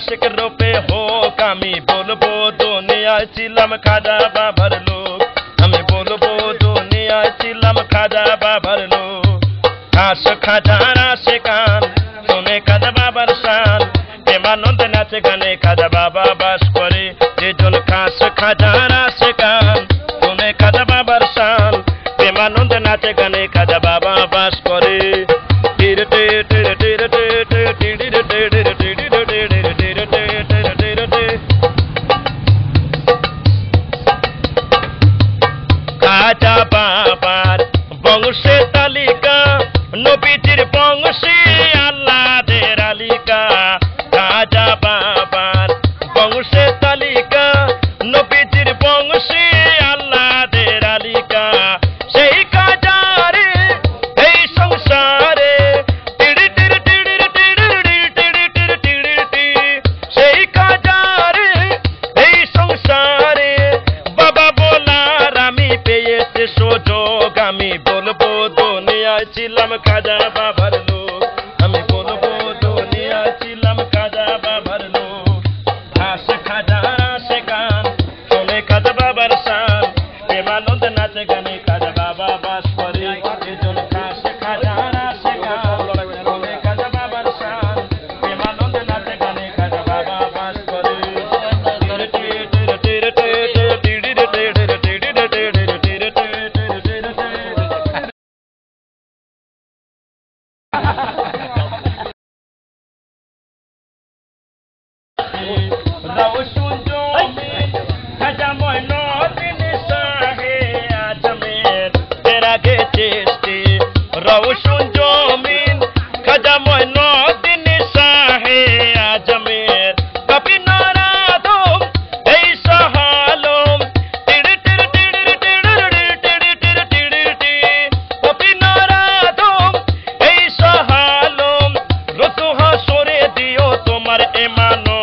आशिक रूपे होक आमी बोलबो दुनियाय छिलाम खाजा बाबार लोक आमी बोलबो दुनियाय छिलाम खाजा बाबार लोक घास खाजार आशिकान শুনে খাজা বাবার শান প্রেমানন্দ নাচে গানে খাজা বাবা বাস করে যেজন খাস খাজার আশিকান শুনে খাজা বাবার শান প্রেমানন্দ নাচে গানে খাজা বাবা বাস করে খাজা বাবার বংশে তালিকা নবীজির বংশে আল্লাহদের আলিকা খাজা বাবার বংশে তালিকা নবীজির বংশে আল্লাহদের আলিকা সেই খাজারে এই সংসারে সেই খাজারে এই সংসারে বাবা বলার আমি পেয়েছি সুযোগ আমি বলবো দুনিয়ায় ছিলাম খাজা বাবার লোক আমি বলবো দুনিয়ায় ছিলাম খাজা বাবার লোক ঘাস খাজা সে গান শুনে খাজা বাবার শান প্রেমানন্দ নাচে গানে খাজা বাবা বাস করে এজন ঘাস খাজা সে গান শুনে খাজা বাবার শান প্রেমানন্দ নাচে গানে খাজা বাবা বাস করে রওশন জমিন খাজা মঈনুদ্দিন শাহে আজমের তেরা গে চেষ্টি রওশন জমিন খাজা মঈনুদ্দিন শাহে আজমের কবি নারাদম এই সহালম কবি নারাদম এই সহালম রসুহা সরে দিও তোমার এমানো